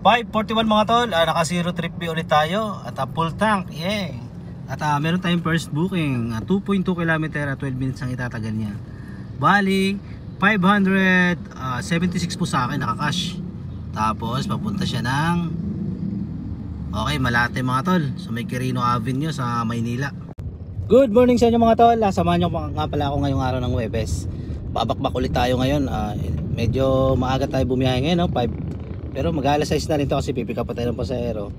5:41 mga tol, naka zero trip B ulit tayo at full tank, yeah. At meron tayong first booking, 2.2 km at 12 minutes ang itatagal niya. Bali 576 po sa akin naka-cash. Tapos papunta siya ng Malate mga tol, sa may Quirino Avenue sa Maynila. Good morning sa inyo mga tol, samahan nyo nga pala ako ngayong araw ng Huwebes. Babakbak ulit tayo ngayon, medyo maaga tayo bumiyahe ngayon, 5. Pero mag-alas 6 na rin ito kasi pipick up pa tayo ng pasahero.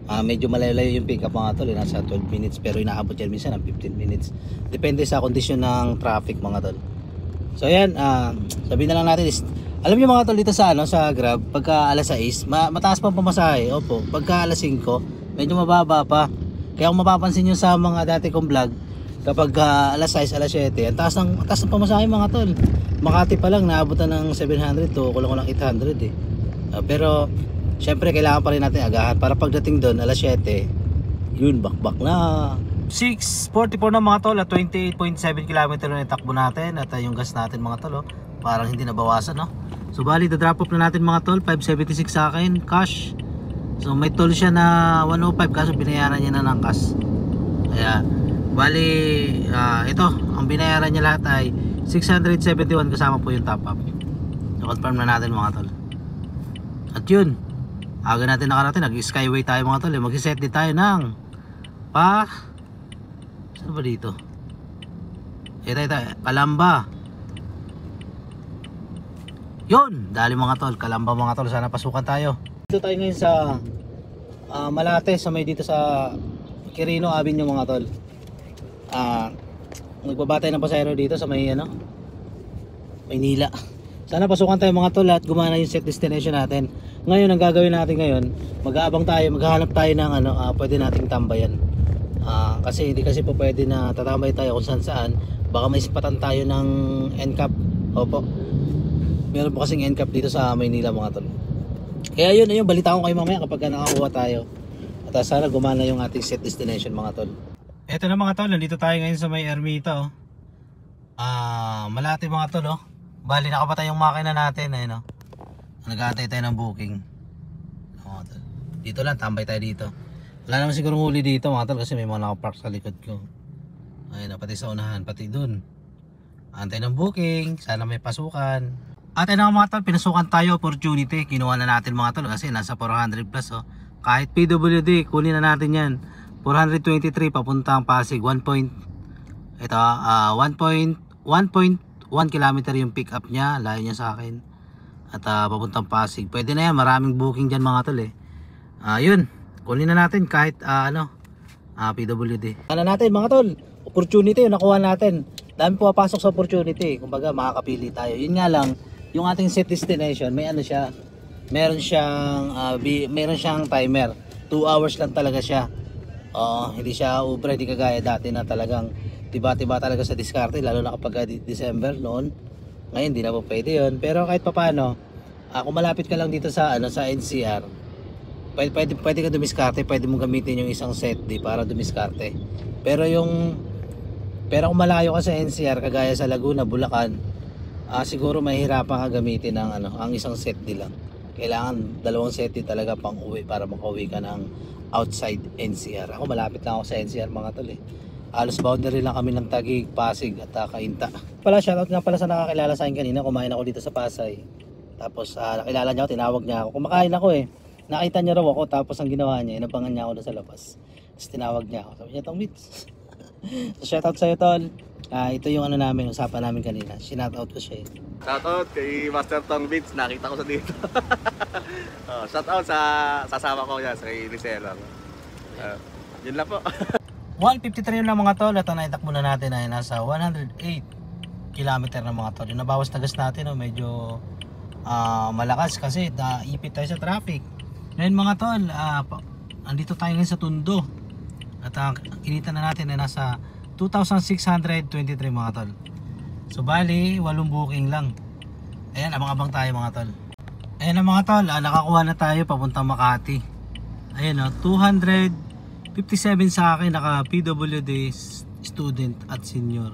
Medyo malayo yung pick up mga tol, nasa 12 minutes pero inaabot yan minsan ng 15 minutes. Depende sa kondisyon ng traffic mga tol. So ayan, sabihin na lang natin is, alam niyo mga tol dito sa sa Grab, pagka alas 6, mataas pa ang pamasahe. Opo, pagka alas 5, medyo mababa pa. Kaya kung mapapansin niyo sa mga dati kong vlog, kapag alas 6, alas 7, ang taas ng pamasahe mga tol. Makati pa lang naabutan ng 700 to kulang 800 pero syempre kailangan pa rin natin agahan para pagdating doon alas 7, yun bakbak na. 6:44 na mga tol at 28.7 km na itakbo natin at yung gas natin mga tol parang hindi nabawasan So bali drop off na natin mga tol, 576 sa akin cash. So may toll siya na 105 kaso binayaran niya na ng cash. Kaya bali ito ang binayaran niya lahat ay 671 kasama po yung top up. So confirm na natin mga tol. At yun, aga natin nakarating, nag-skyway tayo mga tol, mag-set din tayo ng saan ba dito? Ito, Calamba. Yun, dali mga tol, Calamba mga tol, sana pasukan tayo. Dito tayo ngayon sa Malate, sa may dito sa Quirino Avenue mga tol. Nagbabatay ng pasahero dito sa may Maynila. Sana pasukan tayo mga tol at gumana yung set destination natin. Ngayon ang gagawin natin ngayon, mag-aabang tayo, maghahanap tayo ng pwede nating tambayan. Kasi hindi kasi po pwede na tatambay tayo kung saan saan. Baka may sipatan tayo ng NCAP. Opo. Meron po kasing NCAP dito sa Maynila mga tol. Kaya yun, balita ko kayo mamaya kapag nakakuha tayo. At sana gumana yung ating set destination mga tol. Eto na mga tol, nandito tayo ngayon sa may Ermita Malate mga tol Bali nakapatay yung makina natin nag-aantay tayo ng booking. Dito lang, tambay tayo dito. Wala naman siguro huli dito mga tol kasi may mga nakapark sa likod ko. Ayun, pati sa unahan, pati dun. Antay ng booking, sana may pasukan. At ayun nga mga tol, pinasukan tayo opportunity. Kinuha na natin mga tol kasi nasa 400 plus Kahit PWD, kunin na natin yan. 423 papuntang Pasig, 1.1 kilometer yung pick up niya, layo niya sa akin. At papuntang Pasig. Pwede na yan, maraming booking dyan mga tol yun, kunin na natin kahit PWD. Ano natin mga tol, opportunity yung nakuha natin. Dami pumapasok sa opportunity, kumbaga makakapili tayo. Yun nga lang, yung ating set destination, may siya, meron siyang timer. 2 hours lang talaga siya. Hindi siya ubre, hindi kagaya dati na talagang tiba-tiba talaga sa diskarte, lalo na kapag December noon. Ngayon di na po pwede yun. Pero kahit papano, kung malapit ka lang dito sa sa NCR, pwede ka dumiskarte, pwede mong gamitin yung isang set D para dumiskarte. Pero kung malayo ka sa NCR kagaya sa Laguna, Bulacan, siguro mahihirapan ka gamitin ang isang set D lang. Kailangan 2 set D talaga pang uwi para makauwi ka ng outside NCR. Ako malapit lang ako sa NCR mga tol Halos boundary lang kami ng Taguig, Pasig at Cainta. Shoutout nga pala sa nakakilala sa akin kanina. Kumain ako dito sa Pasay. Tapos nakilala niya ako, tinawag niya ako. Kumakain ako Nakita niya raw ako, tapos ang ginawa niya, inabangan niya ako doon sa labas. Tapos tinawag niya ako. Sabi niya, Tong Bits. So shoutout sa'yo tol. Ito yung namin, usapan namin kanina. Shoutout ko siya Shoutout kay Master Tong Bits, nakita ko sa dito. Shoutout sa sasama ko yan, sa kay Rizela. Yun lang po. 153 na mga tol at ang naitakbo na natin ay nasa 108 km na mga tol. Yung nabawas na gas natin medyo malakas kasi naipit tayo sa traffic. Ngayon mga tol, andito tayo ngayon sa Tondo at kinita na natin ay nasa 2,623 mga tol. So bali 8 booking lang. Ayan, abang-abang tayo mga tol. Ayan na mga tol, nakakuha na tayo papuntang Makati. Ayan 257 sa akin, naka PWD student at senior.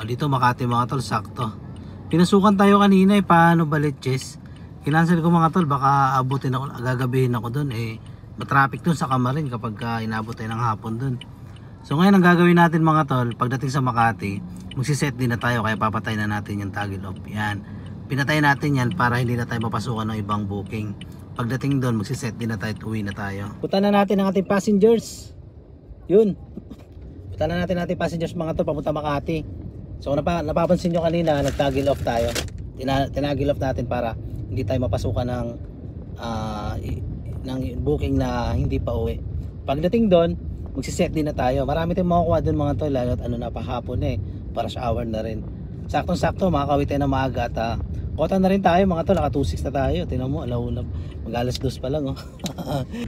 Dito Makati mga tol, sakto. Pinasukan tayo kanina paano Balitches. Kinansel ko mga tol, baka abutin ako, gagabihin ako doon matraffic doon sa Camarin kapag inabot tayo ng hapon doon. So ngayon ang gagawin natin mga tol, pagdating sa Makati, magsiset din na tayo, kaya papatay na natin yung toggle off. Yan, pinatay natin yan para hindi na tayo mapasukan ng ibang booking. Pagdating doon, magsiset din na tayo at uwi na tayo. Punta na natin ang ating passengers. Yun, punta na natin ating passengers mga tol, papunta Makati. So napapansin nyo kanina, nag-toggle off tayo. Tinagil off natin para hindi tayo mapasukan ng booking na hindi pa uwi. Pagdating doon, magsiset din na tayo. Marami tayong makukuha doon mga tol, lalo at napahapon para sa hour na rin. Saktong sakto makakawin tayo na maaga at kota na rin tayo mga tol, naka 2:06 na tayo. Tingnan mo, alauna, mag-alas 2 pa lang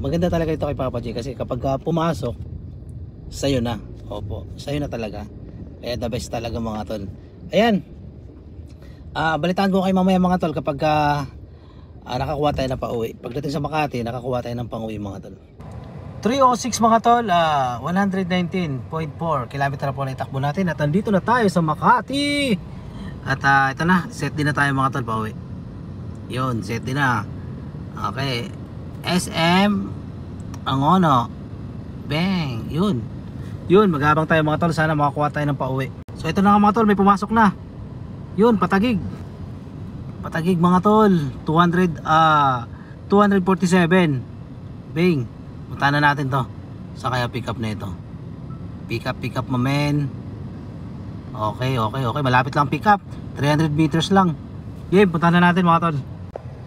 Maganda talaga ito kay Papa J kasi kapag pumasok, sayo na. Opo, sayo na talaga. Kaya the best talaga mga tol. Ayan, balitaan ko kayo mamaya mga tol kapag nakakuha tayo na pauwi. Pagdating sa Makati, nakakuha tayo ng pang-uwi mga tol. 3:06 mga tol, 119.4 kilometer po na itakbo natin at nandito na tayo sa Makati. At ito na, set din na tayo mga tol pauwi. Yun, set din na. Okay, SM Angono. Bang, yun. Yun, magabang tayo mga tol, sana makakuha tayo ng pauwi. So ito na nga mga tol, may pumasok na. Yun, Patagig. Patagig mga tol, 247. Bing, punta na natin to. Sa kaya pick up na ito. Pick up mamen. Okay, malapit lang pick up. 300 meters lang. Game, punta na natin mga tol.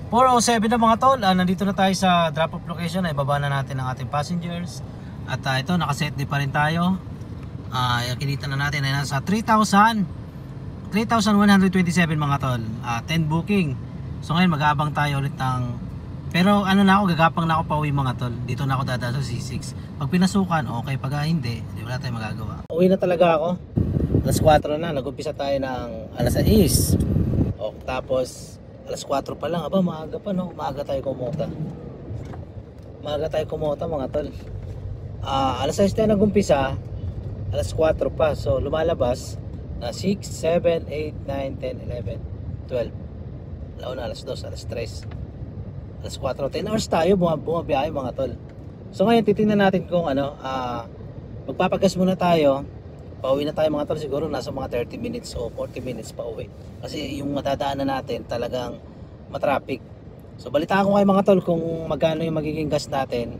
4:07 na mga tol, nandito na tayo sa drop off location. Ibaba na natin ang ating passengers. At ito, nakaset di pa rin tayo. Kinita na natin ay nasa 3,127 mga tol, 10 booking. So ngayon mag-aabang tayo ulit ng, pero gagapang na ako pa uwi mga tol. Dito na ako dadaan sa C6. Pag pinasukan, okay. Pag hindi, wala tayong magagawa. Uwi na talaga ako. Alas 4 na, nag-umpisa tayo ng alas 6. Tapos alas 4 pa lang, maaga pa no. Maaga tayo kumota mga tol. Alas 6 tayo nag-umpisa, alas 4 pa. So lumalabas na 6, 7, 8, 9, 10, 11, 12. Alauna, alas 2, alas 3, alas 4. 10 hours tayo bumabiyahe mga tol. So ngayon titingnan natin kung magpapagas muna tayo. Pauwi na tayo mga tol, siguro nasa mga 30 minutes o 40 minutes pa uwi. Kasi yung madadaanan natin talagang matraffic. So balitaan ko kayo mga tol kung magkano yung magiging gas natin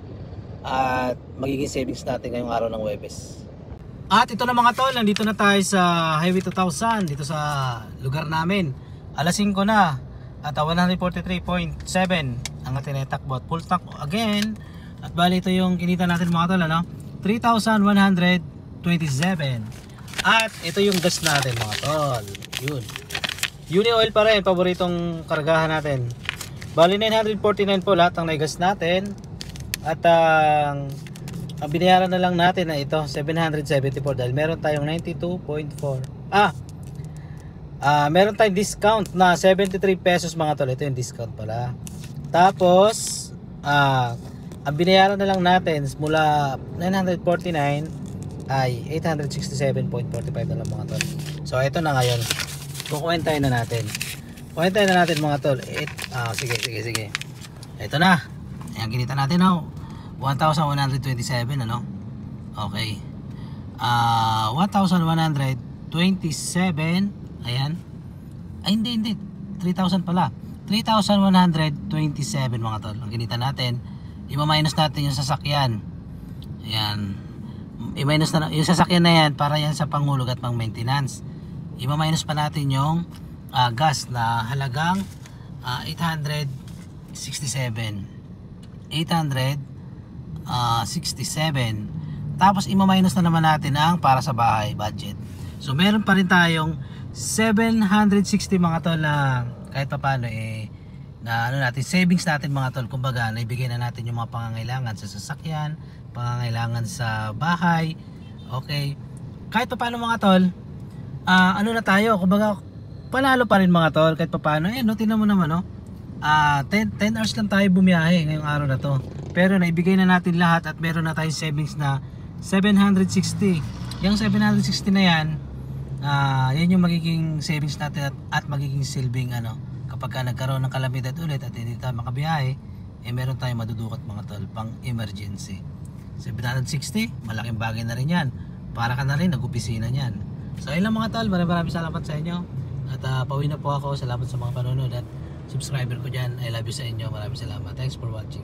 at magiging savings natin ngayong araw ng Huwebes. At ito na mga tol, nandito na tayo sa Highway 2000, dito sa lugar namin. Alas 5 na at 143.7 ang ating itakbo at full tank again. At bali ito yung kinita natin mga tol, 3,127. At ito yung gas natin mga tol. Yun, Uni Oil pa rin, paboritong kargahan natin. Bali 949 po lahat ang naigas natin. At ang binayaran na lang natin na ito 774 dahil meron tayong 92.4. Meron tayong discount na 73 pesos mga tol. Ito yung discount pala. Tapos ang binayaran na lang natin mula 949 ay 867.45 na lang mga tol. So ito na ngayon, kukuwentahin na natin. Kuwentahin na natin mga tol. Sige. Ito na. Ayan, kinita natin 1,127 okay. 1,127. Ayan. Ay hindi 3,000 pala. 3,127 mga tol. Ang kinita natin, i-minus natin yung sasakyan. Ayan. I-minus na yung sasakyan na yan para yan sa pangulog at pang maintenance. I-minus pa natin yung gas na halagang 867. Tapos i-minus na naman natin ang para sa bahay budget. So meron pa rin tayong 760 mga tol na kahit pa paano na natin savings natin mga tol. Kumbaga naibigay na natin yung mga pangangailangan sa sasakyan, pangangailangan sa bahay. Okay, kahit pa paano mga tol, na tayo, kumbaga panalo pa rin mga tol kahit pa paano. Tingnan mo naman 10 hours lang tayo bumiyahe ngayong araw na to. Pero naibigay na natin lahat at meron na tayong savings na 760. Yung 760 na yan, yan yung magiging savings natin at magiging silbing kapag ka nagkaroon ng kalamidad ulit at hindi tayo makabiyahe, meron tayong madudukot mga tol pang emergency. 760, malaking bagay na rin yan. Para ka na rin nag-opisina niyan. So ayun lang mga tol, maraming salamat sa inyo. At pauwi na po ako. Salamat sa mga panonood at subscriber ko dyan. I love you sa inyo. Maraming salamat. Thanks for watching.